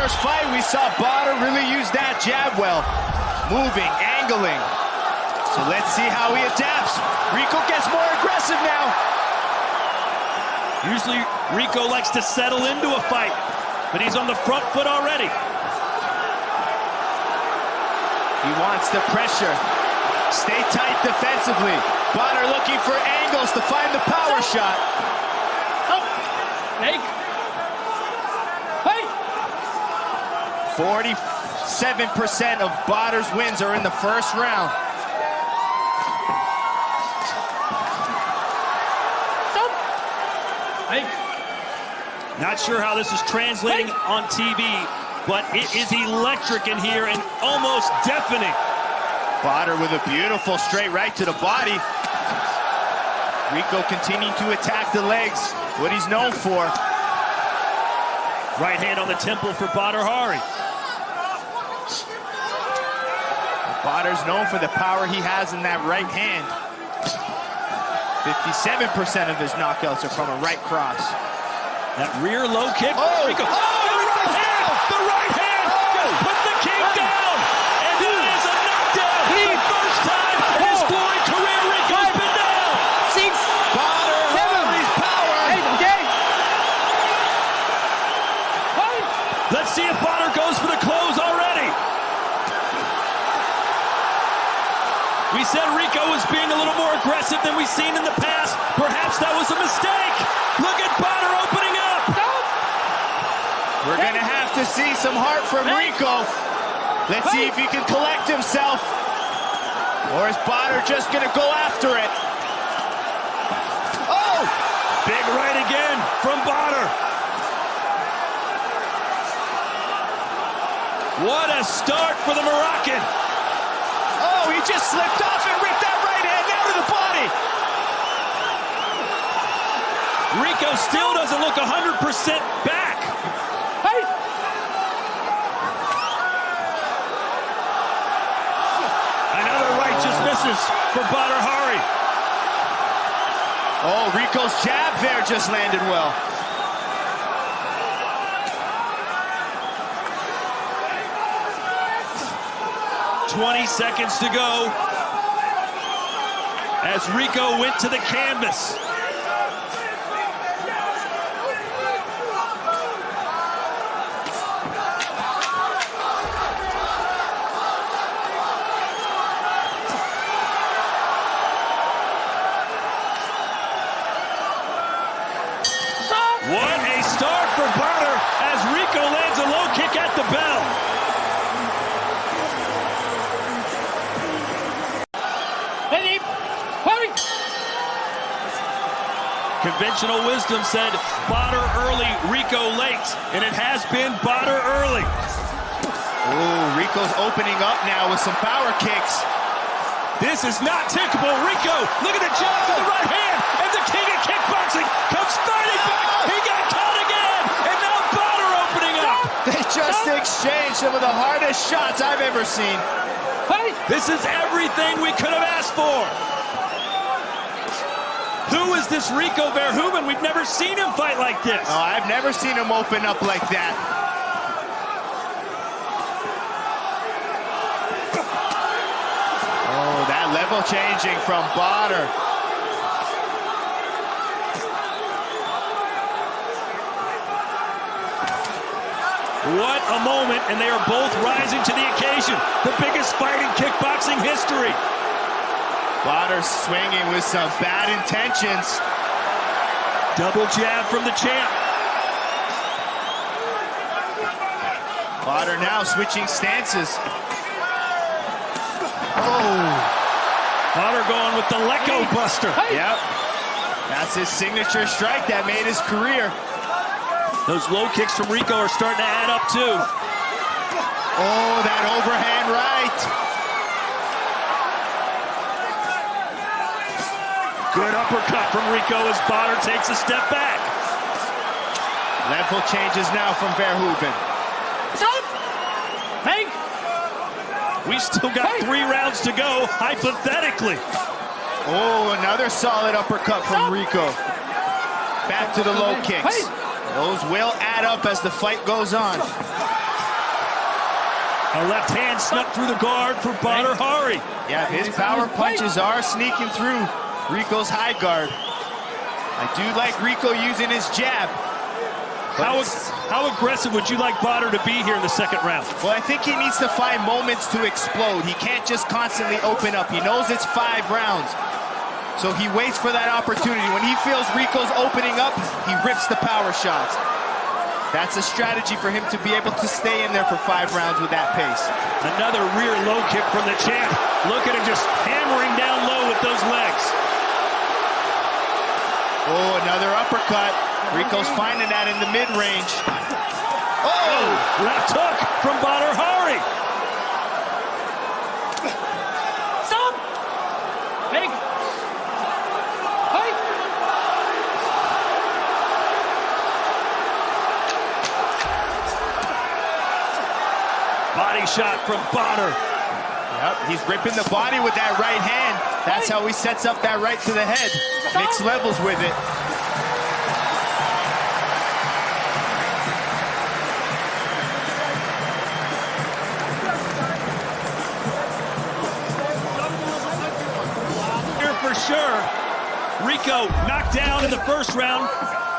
first fight, we saw Badr really use that jab well. Moving, angling. So let's see how he adapts. Rico gets more aggressive now. Usually Rico likes to settle into a fight, but he's on the front foot already. He wants the pressure. Stay tight defensively. Badr looking for angles to find the power shot. Hey. 47% of Badr's wins are in the first round. Not sure how this is translating on TV, but it is electric in here and almost deafening. Badr with a beautiful straight right to the body. Rico continuing to attack the legs, what he's known for. Right hand on the temple for Badr Hari. Badr's known for the power he has in that right hand. 57% of his knockouts are from a right cross. That rear low kick. Oh, Rico. The right hand! Just put the king down! And that is a knockdown! The first time in his scoring career, Rico's been down! 6, Badr Hari's power! Let's see if Badr goes for the close already. We said Rico was being a little more aggressive than we've seen in the past. Perhaps that was a mistake. Look at Badr opening up. We're gonna have to see some heart from Rico. Let's see if he can collect himself. Or is Badr just gonna go after it? Oh! Big right again from Badr. What a start for the Moroccan. Oh, he just slipped off and ripped that right hand out of the body. Rico still doesn't look 100% back. Another right just misses for Badr Hari. Oh, Rico's jab there just landed well. "20 seconds to go as Rico went to the canvas. What a start for Badr as Rico lands a low kick at the bell. Conventional wisdom said Badr early, Rico late, and it has been Badr early. Ooh, Rico's opening up now with some power kicks. This is not tickable. Rico, look at the jab to the right hand, and the king of kickboxing comes fighting back. He got caught again, and now Badr opening up. They just exchanged some of the hardest shots I've ever seen. This is everything we could have asked for. Who is this Rico Verhoeven? We've never seen him fight like this. No, I've never seen him open up like that. Oh, that level changing from Badr. What a moment, and they are both rising to the occasion. The biggest fight in kickboxing history. Badr swinging with some bad intentions. Double jab from the champ. Badr now switching stances. Oh. Badr going with the Lecco Buster. Yep. That's his signature strike that made his career. Those low kicks from Rico are starting to add up too. Oh, that overhand right. Good uppercut from Rico as Badr takes a step back. Level changes now from Verhoeven. We still got 3 rounds to go, hypothetically. Oh, another solid uppercut from Rico. Back to the low kicks. Those will add up as the fight goes on. A left hand snuck through the guard for Badr Hari. Yeah, his power punches are sneaking through Rico's high guard. I do like Rico using his jab. How aggressive would you like Badr to be here in the second round? Well, I think he needs to find moments to explode. He can't just constantly open up. He knows it's 5 rounds. So he waits for that opportunity. When he feels Rico's opening up, he rips the power shots. That's a strategy for him to be able to stay in there for 5 rounds with that pace. Another rear low kick from the champ. Look at him just hammering down low with those legs. Oh, another uppercut. Rico's finding that in the mid-range. Oh! Left hook from Badr Hari. Stop! Make. Hey! Body shot from Badr. Yep, he's ripping the body with that right hand. That's how he sets up that right to the head. Mixed levels with it. For sure. Rico knocked down in the first round,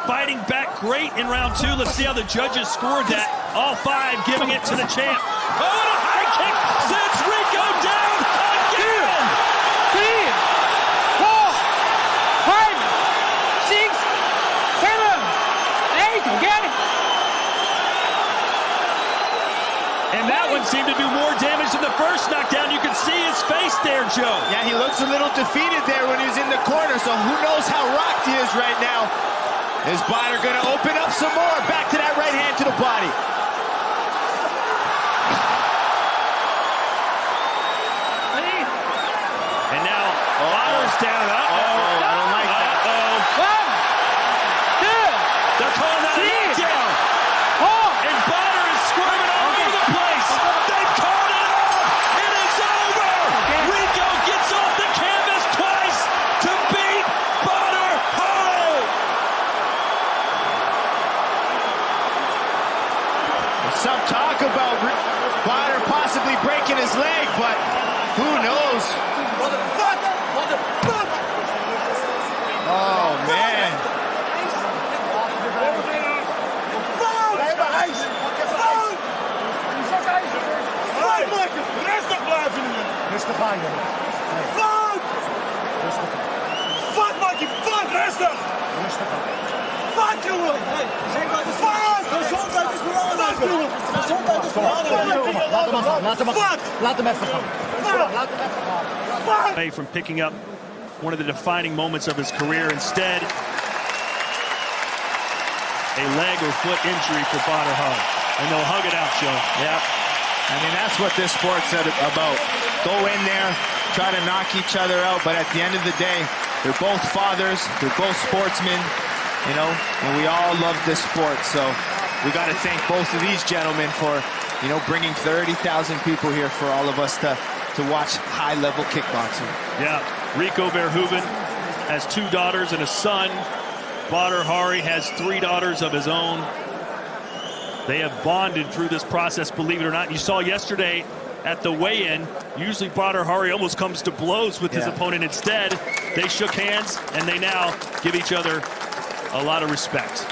fighting back great in round 2. Let's see how the judges scored that. All 5 giving it to the champ. Oh, and a high kick sends Rico down again. 3, 4, 5, 6, 7, 8, again. And that one seemed to do more damage than the first knockdown. You can see his face there, Joe. Yeah, he looks a little defeated there when he was in the corner, so who knows how rocked he is right now. Is Badr gonna open up some more? Back to that right hand to the body. And now Badr's down. Uh-oh. I don't like that. One, 2, they're calling that a 3, knockdown. 4. And Badr is squirming all over the place. They've called it off. It is over. Rico gets off the canvas twice to beat Badr Hari. There's some talk about Badr possibly breaking his leg, but who knows? Oh, man. Rustig aan, jongen. Fout! Rustig aan. Fout, maak je fout! Rustig! Rustig aan. Fout, jongen! Fout! Gezondheid is belangrijk! Gezondheid is belangrijk! Laat hem gaan. Laat hem even gaan. Laat hem even gaan. From picking up one of the defining moments of his career. Instead, a leg or foot injury for Badr Hari. And they'll hug it out, Joe. Yeah. I mean, that's what this sport's about. Go in there, try to knock each other out, but at the end of the day, they're both fathers, they're both sportsmen, you know, and we all love this sport. So we got to thank both of these gentlemen for, you know, bringing 30,000 people here for all of us to watch high-level kickboxing. Yeah, Rico Verhoeven has 2 daughters and a son. Badr Hari has 3 daughters of his own. They have bonded through this process, believe it or not. You saw yesterday at the weigh-in, usually Badr Hari almost comes to blows with his opponent. Instead, they shook hands, and they now give each other a lot of respect.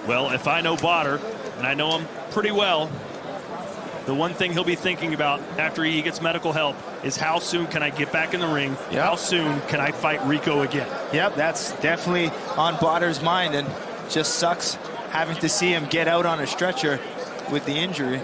Well, if I know Badr, and I know him pretty well, the one thing he'll be thinking about after he gets medical help is how soon can I get back in the ring? Yep. How soon can I fight Rico again? Yep, that's definitely on Badr's mind, and just sucks having to see him get out on a stretcher with the injury.